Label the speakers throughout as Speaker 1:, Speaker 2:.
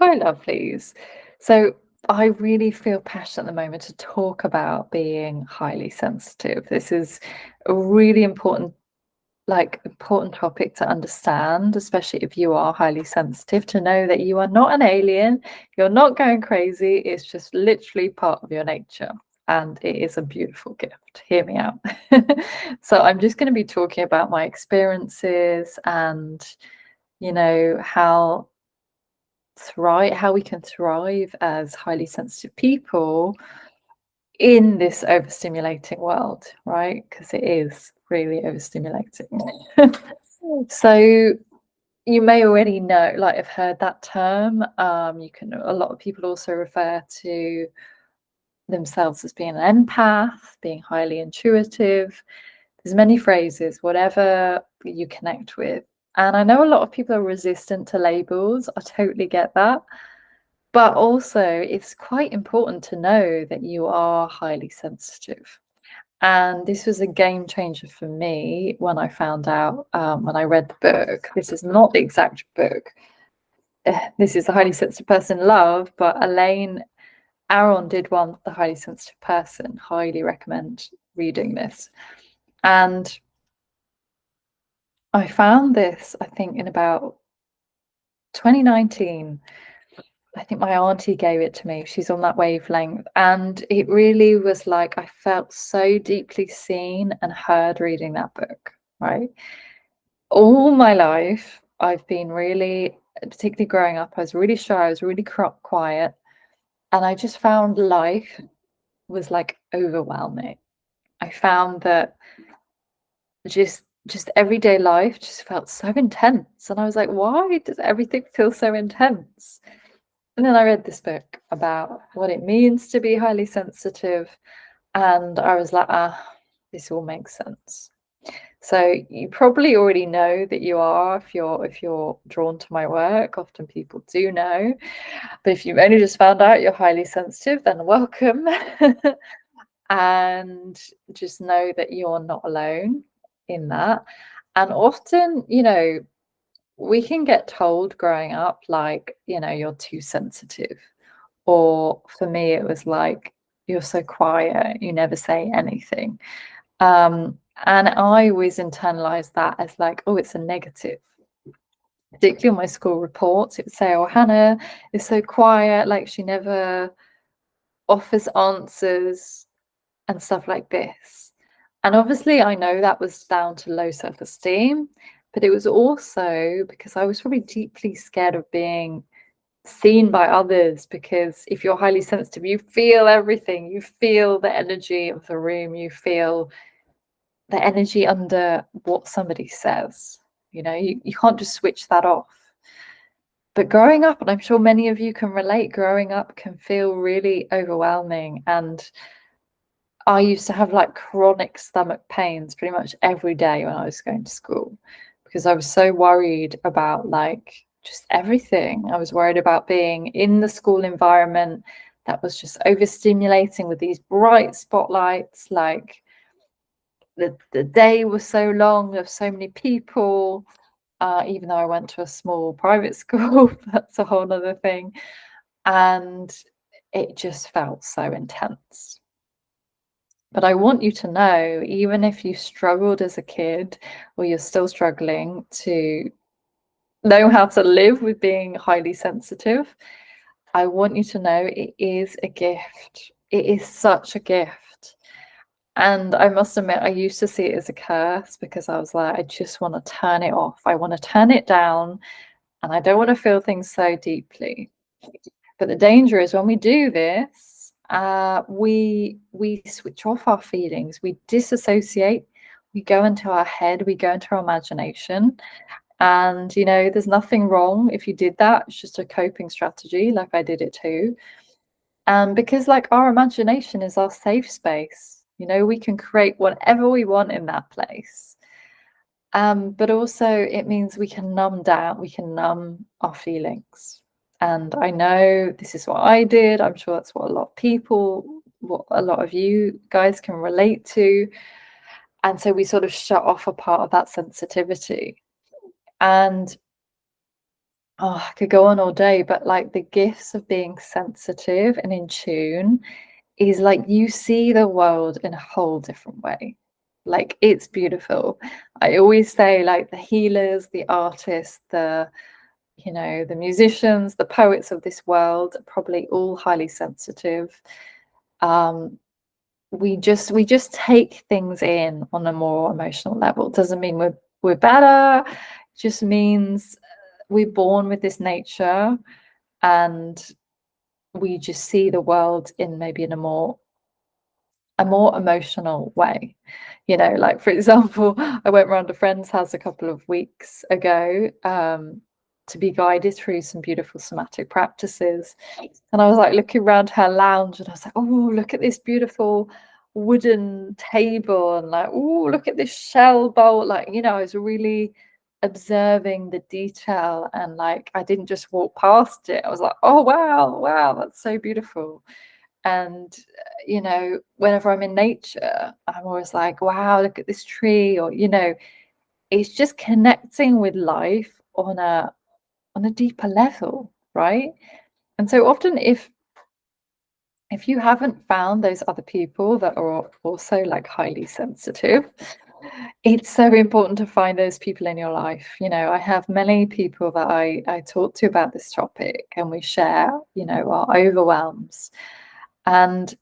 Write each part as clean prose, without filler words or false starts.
Speaker 1: Hi, lovelies. So I really feel passionate at the moment to talk about being highly sensitive. This is a really important topic to understand, especially if you are highly sensitive, to know that you are not an alien, you're not going crazy, it's just literally part of your nature. And it is a beautiful gift. Hear me out. So I'm just going to be talking about my experiences and how we can thrive as highly sensitive people in this overstimulating world, right? Because it is really overstimulating. So you may already know, like, I've heard that term. A lot of people also refer to themselves as being an empath, being highly intuitive. There's many phrases, whatever you connect with. And I know a lot of people are resistant to labels. I totally get that. But also, it's quite important to know that you are highly sensitive. And this was a game changer for me when I found out, when I read the book. This is not the exact book. This is The Highly Sensitive Person in Love, but Elaine Aron did one, The Highly Sensitive Person. Highly recommend reading this. And I found this, I think, in about 2019. I think my auntie gave it to me. She's on that wavelength. And it really was like I felt so deeply seen and heard reading that book, right? All my life, I've been really, particularly growing up, I was really shy, I was really quiet. And I just found life was like overwhelming. I found that just everyday life just felt so intense. And I was like, why does everything feel so intense? And then I read this book about what it means to be highly sensitive, and I was like, this all makes sense. So you probably already know that you are if you're drawn to my work. Often people do know, but if you've only just found out you're highly sensitive, then welcome. And just know that you're not alone in that. And often, we can get told growing up, like, you're too sensitive. Or for me, it was like, you're so quiet, you never say anything. And I always internalized that as like, oh, it's a negative. Particularly on my school reports, it would say, oh, Hannah is so quiet, like she never offers answers and stuff like this. And obviously, I know that was down to low self esteem, but it was also because I was probably deeply scared of being seen by others, because if you're highly sensitive, you feel everything. You feel the energy of the room, you feel the energy under what somebody says. You can't just switch that off. But growing up, and I'm sure many of you can relate, growing up can feel really overwhelming. And I used to have like chronic stomach pains pretty much every day when I was going to school, because I was so worried about like just everything. I was worried about being in the school environment that was just overstimulating with these bright spotlights. Like the day was so long, there were so many people. Even though I went to a small private school, that's a whole other thing. And it just felt so intense. But I want you to know, even if you struggled as a kid or you're still struggling to know how to live with being highly sensitive, I want you to know it is a gift. It is such a gift. And I must admit, I used to see it as a curse, because I was like, I just want to turn it off. I want to turn it down, and I don't want to feel things so deeply. But the danger is when we do this, we switch off our feelings, we disassociate, we go into our head, we go into our imagination. And there's nothing wrong if you did that. It's just a coping strategy, like I did it too. And because like our imagination is our safe space, we can create whatever we want in that place. But also it means we can numb down, we can numb our feelings. And I know this is what I did. I'm sure that's what a lot of you guys can relate to. And so we sort of shut off a part of that sensitivity. And Oh, I could go on all day, but like the gifts of being sensitive and in tune is like you see the world in a whole different way. Like it's beautiful. I always say like the healers, the artists, the musicians, the poets of this world are probably all highly sensitive. Um, we just take things in on a more emotional level. Doesn't mean we're better, just means we're born with this nature and we just see the world in maybe in a more emotional way. Like for example, I went round a friend's house a couple of weeks ago to be guided through some beautiful somatic practices. And I was like looking around her lounge and I was like, oh, look at this beautiful wooden table and like, oh, look at this shell bowl. Like, I was really observing the detail and like I didn't just walk past it. I was like, oh wow, wow, that's so beautiful. And whenever I'm in nature, I'm always like, wow, look at this tree, or it's just connecting with life on a deeper level, right? And so often if you haven't found those other people that are also like highly sensitive, it's so important to find those people in your life. I have many people that I talk to about this topic and we share, our overwhelms. And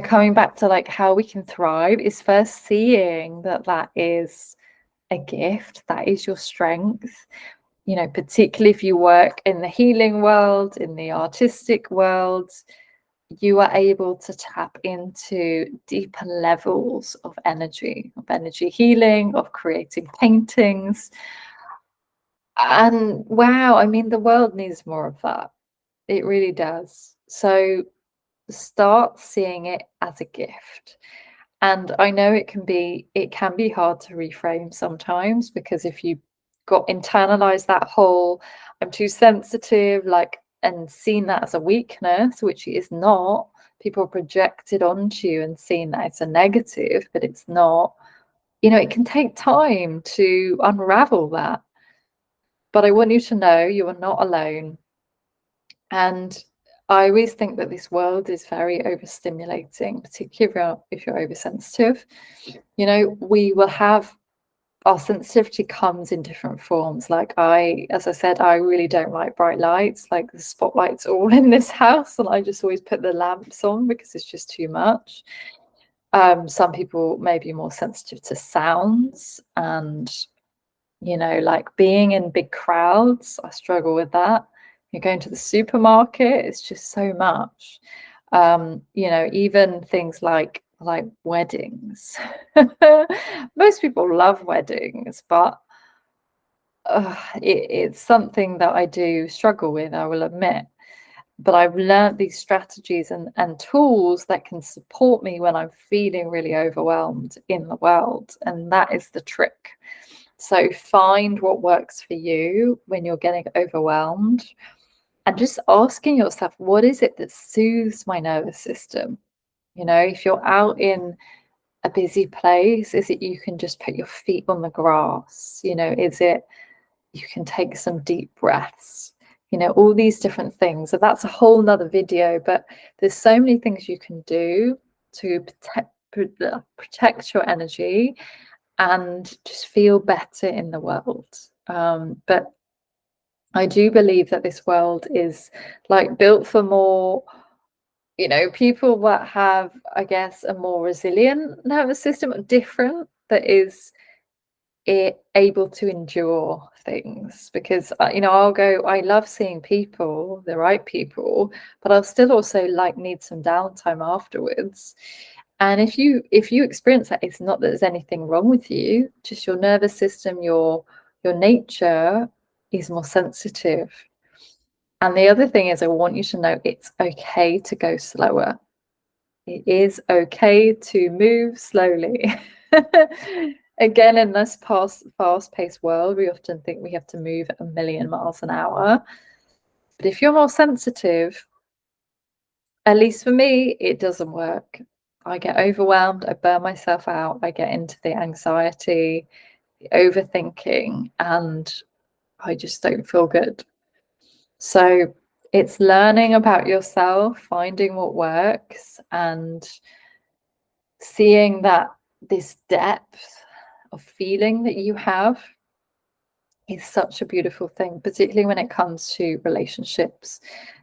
Speaker 1: coming back to like how we can thrive is first seeing that that is a gift, that is your strength. Particularly if you work in the healing world, in the artistic world, you are able to tap into deeper levels of energy healing, of creating paintings. And wow, I mean, the world needs more of that. It really does. So start seeing it as a gift. And I know it can be hard to reframe sometimes, because if you got internalized that whole I'm too sensitive, like, and seen that as a weakness, which it is not. People project it onto you and seen that it's a negative, but it's not. It can take time to unravel that. But I want you to know you are not alone. And I always think that this world is very overstimulating, particularly if you're oversensitive. We will have our sensitivity comes in different forms. Like as I said, I really don't like bright lights. Like the spotlights all in this house, and I just always put the lamps on because it's just too much. Some people may be more sensitive to sounds and like being in big crowds. I struggle with that. You're going to the supermarket, it's just so much. Even things like weddings. Most people love weddings, but it's something that I do struggle with, I will admit. But I've learned these strategies and tools that can support me when I'm feeling really overwhelmed in the world. And that is the trick. So find what works for you when you're getting overwhelmed and just asking yourself, what is it that soothes my nervous system? If you're out in a busy place, is it you can just put your feet on the grass? Is it you can take some deep breaths? All these different things. So that's a whole nother video, but there's so many things you can do to protect your energy and just feel better in the world. But I do believe that this world is like built for more, people that have, I guess, a more resilient nervous system, different, that is able to endure things. Because I love seeing people, the right people, but I'll still also like need some downtime afterwards. And if you experience that, it's not that there's anything wrong with you, just your nervous system, your nature is more sensitive. And the other thing is, I want you to know it's okay to go slower. It is okay to move slowly. Again, in this fast-paced world, we often think we have to move at 1,000,000 miles an hour. But if you're more sensitive, at least for me, it doesn't work. I get overwhelmed, I burn myself out, I get into the anxiety, the overthinking, and I just don't feel good. So it's learning about yourself, finding what works, and seeing that this depth of feeling that you have is such a beautiful thing, particularly when it comes to relationships.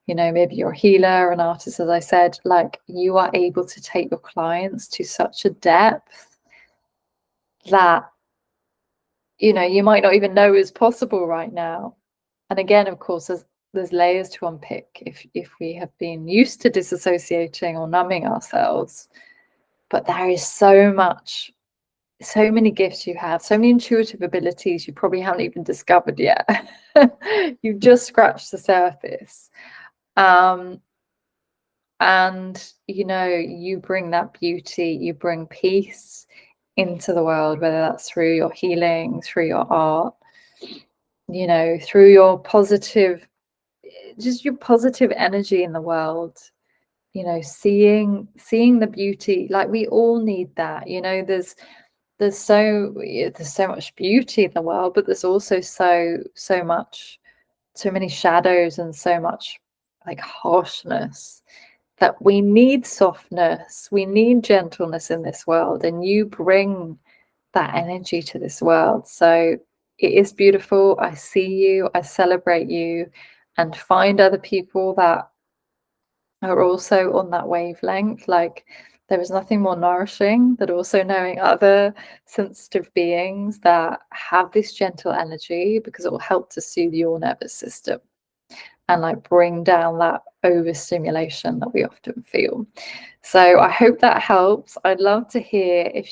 Speaker 1: You know, maybe you're a healer, an artist, as I said, like you are able to take your clients to such a depth that, you know, you might not even know is possible right now. And again, of course, there's layers to unpick if we have been used to disassociating or numbing ourselves. But there is so much, so many gifts you have, so many intuitive abilities you probably haven't even discovered yet. You've just scratched the surface. Um, and you know, you bring that beauty, you bring peace into the world, whether that's through your healing, through your art, you know, through your positive, just your positive energy in the world. You know, seeing the beauty, like we all need that. You know, there's so much beauty in the world, but there's also so many shadows and so much like harshness, that we need softness, we need gentleness in this world, and you bring that energy to this world. So it is beautiful. I see you, I celebrate you, and find other people that are also on that wavelength. Like there is nothing more nourishing than also knowing other sensitive beings that have this gentle energy, because it will help to soothe your nervous system and like bring down that overstimulation that we often feel. So I hope that helps. I'd love to hear if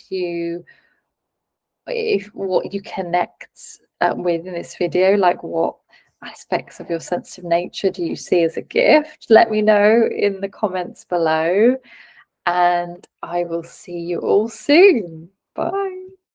Speaker 1: what you connect with in this video, like what aspects of your sensitive nature do you see as a gift? Let me know in the comments below, and I will see you all soon. Bye.